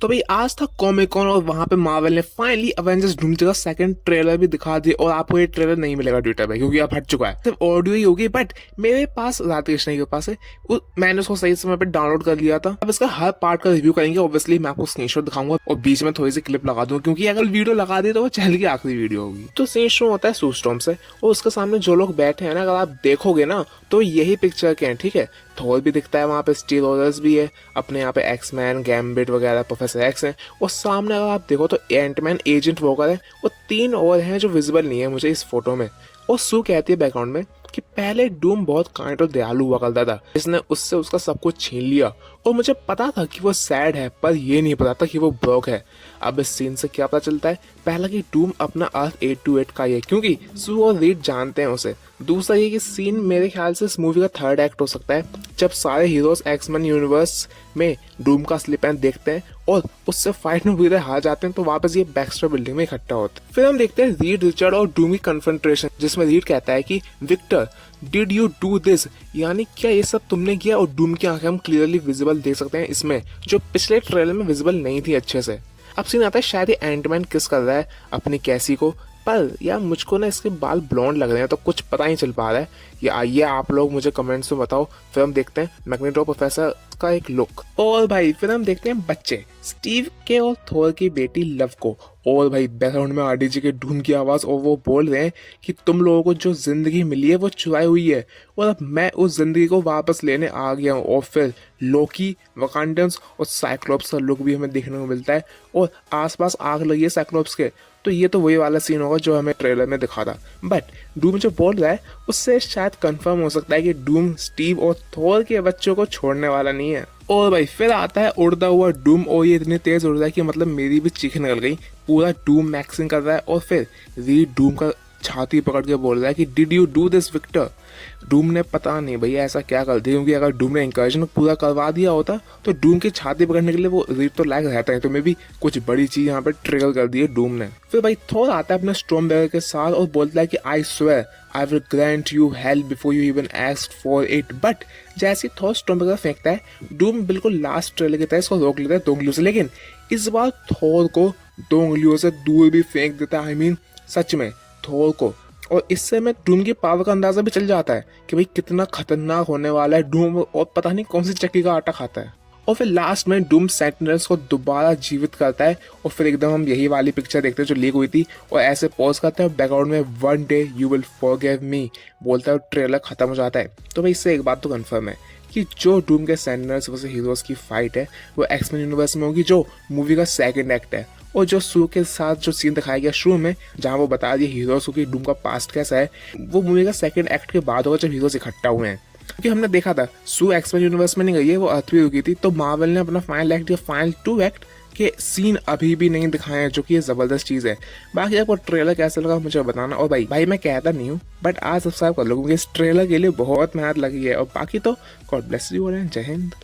तो भाई आज था कॉमिक कॉन और वहां पे मार्वल ने फाइनली अवेंजर्स डूम्सडे का सेकंड ट्रेलर भी दिखा दिया। और आपको ये ट्रेलर नहीं मिलेगा ट्विटर पे क्योंकि अब हट चुका है, सिर्फ ऑडियो ही होगी। बट मेरे पास राकेश के पास है, मैंने उसको सही समय पे डाउनलोड कर लिया था। अब इसका हर पार्ट का रिव्यू करेंगे। ऑब्वियसली मैं आपको स्क्रीनशॉट दिखाऊंगा और बीच में थोड़ी सी क्लिप लगा दूंगा क्योंकि अगर वीडियो लगा दी तो वो चैनल की आखिरी वीडियो होगी। तो सीन शुरू होता है सू स्टॉर्म से और उसके सामने जो लोग बैठे हैं ना, अगर आप देखोगे ना तो यही पिक्चर के हैं, ठीक है। थोर भी दिखता है वहाँ पे, स्टील रोजर्स भी है, अपने यहाँ पे एक्समैन, गैम्बिट वगैरह, प्रोफेसर एक्स है। और सामने अगर आप देखो तो एंटमैन, एजेंट वॉकर है और 3 और हैं जो विजिबल नहीं है मुझे इस फोटो में। और सू कहती है बैकग्राउंड में कि पहले डूम बहुत काइंड और दयालु हुआ करता था, इसने उससे उसका सब कुछ छीन लिया। और मुझे पता था कि वो सैड है, पर ये नहीं पता था कि वो ब्रोक है। अब इस सीन से क्या पता चलता है? पहला कि डूम अपना अर्थ 828 का ही है क्योंकि सू और रीड जानते हैं उसे। दूसरा ये कि सीन मेरे ख्याल से इस मूवी का थर्ड एक्ट हो सकता है, जब सारे हीरोज एक्समैन यूनिवर्स में डूम का स्लिप एंड देखते हैं और उससे फाइट में पूरे हार जाते हैं, तो वापस ये बैक्स्टर बिल्डिंग में इकट्ठा होते हैं। फिर हम देखते हैं रीड, रिचर्ड और डूम की कन्फ्रंटेशन, जिसमें रीड कहता है कि Victor did you do this, यानी क्या ये सब तुमने किया? और डूम की आंखें हम क्लियरली विजिबल देख सकते हैं इसमें, जो पिछले ट्रेलर में विजिबल नहीं थी अच्छे से। अब सीन आता है शायद ये एंटमैन किस कर रहा है अपनी कैसी को, पर यार मुझको ना इसके बाल ब्लॉन्ड लग रहे हैं तो कुछ पता नहीं चल पा रहा है। ये आइए आप लोग मुझे कमेंट्स में बताओ। फिर हम देखते हैं मैग्नेटो प्रोफेसर का एक लुक। और भाई फिर हम देखते हैं बच्चे स्टीव के और थोर की बेटी लव को। और भाई बैकग्राउंड में आरडीजी के ढूंढ की आवाज, और वो बोल रहे हैं कि तुम लोगों को जो जिंदगी मिली है वो चुराई हुई है और अब मैं उस जिंदगी को वापस लेने आ गया हूँ। और फिर लोकी, वकांडियंस और साइक्लोप्स का लुक भी हमें देखने को मिलता है और आसपास आग लगी है साइक्लोप्स के। तो ये तो वही वाला सीन होगा जो हमें ट्रेलर में दिखा था। बट डूम जो बोल रहा है उससे शायद कंफर्म हो सकता है कि डूम स्टीव और थोर के बच्चों को छोड़ने वाला नहीं है। और भाई फिर आता है उड़ता हुआ डूम, और ये इतनी तेज उड़ रहा है कि मतलब मेरी भी चीख निकल गई। पूरा डूम मैक्सिंग कर रहा है और फिर रीड डूम का छाती पकड़ के बोल रहा है कि did you do this Victor. Doom ने पता नहीं भैया ऐसा क्या कर दिया, क्योंकि अगर डूम ने इंकर्जन पूरा करवा दिया होता तो डूम की छाती पकड़ने के लिए वो रीड तो लायक रहता है। तो मैं भी कुछ बड़ी चीज यहाँ पे ट्रिगर कर दी है डूम ने। फिर भाई थोर आता है अपने स्टॉर्म बैगर के साथ और बोलता है कि I swear I will grant you help before you even asked for it. But जैसे थोर स्टॉर्म बैगर फेंकता है, डूम बिल्कुल लास्ट ट्रेलर की तरह इसको रोक लेता है 2 उंगलियों से। लेकिन इस बार थोर को 2 उंगलियों से दूर भी फेंक देता है। आई मीन सच में थोर को। और इससे हमें डूम की पावर का अंदाजा भी चल जाता है कि भाई कितना खतरनाक होने वाला है डूम, और पता नहीं कौन सी चक्की का आटा खाता है। और फिर लास्ट में डूम सेंटिनल्स को दोबारा जीवित करता है और फिर एकदम हम यही वाली पिक्चर देखते हैं जो लीक हुई थी, और ऐसे पॉज करता है बैकग्राउंड में one day you will forgive me बोलता है, ट्रेलर खत्म हो जाता है। तो भाई इससे एक बात तो कंफर्म है कि जो डूम के सेंटिनल्स वर्सेस हीरोज की फाइट है वो एक्समैन यूनिवर्स में होगी, जो मूवी का सेकंड एक्ट है। और जो सू के साथ जो सीन दिखाया गया शुरू में जहाँ वो बता दिया हीरोज को कि डूम का पास्ट कैसा है, वो मूवी का सेकंड एक्ट के बाद होगा जब हीरोज इकट्ठा हुए हैं। क्योंकि हमने देखा था सू एक्समैन यूनिवर्स में नहीं गई है, वो अर्थ भी रुकी थी। तो मार्वल ने अपना फाइनल एक्ट या फाइनल 2 एक्ट के सीन अभी भी नहीं दिखाए हैं, जो कि ये जबरदस्त चीज है। बाकी आपको ट्रेलर कैसा लगा मुझे बताना। और भाई मैं कहता नहीं हूँ बट आज सब्सक्राइब कर लो क्योंकि इस ट्रेलर के लिए बहुत मेहनत लगी है। और बाकी तो गॉड ब्लेस यू और जय हिंद।